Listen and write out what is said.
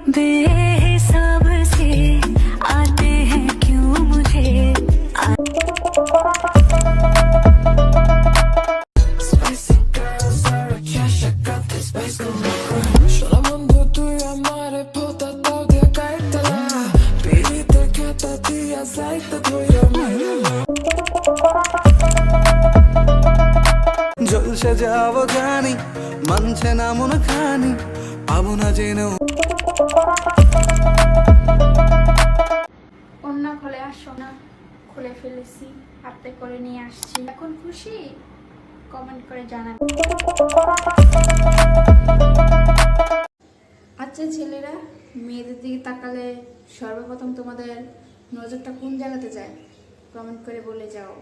बेहिसाब से आते हैं क्यों मुझे Solamente tú y amare puta toque caítela Pidiste que te tía aceite tuyo জলসে যাব জানি মানছে না মন খানি পাবো না জেনেও অন্য খুলে আসো না, খুলে ফেলেছি, হাতে করে নিয়ে আসছি। এখন খুশি? কমেন্ট করে জানাবে। আচ্ছা ছেলেরা, মেয়েদের দিকে তাকালে সর্বপ্রথম তোমাদের নজরটা কোন জায়গাতে যায়? কমেন্ট করে বলে যাও।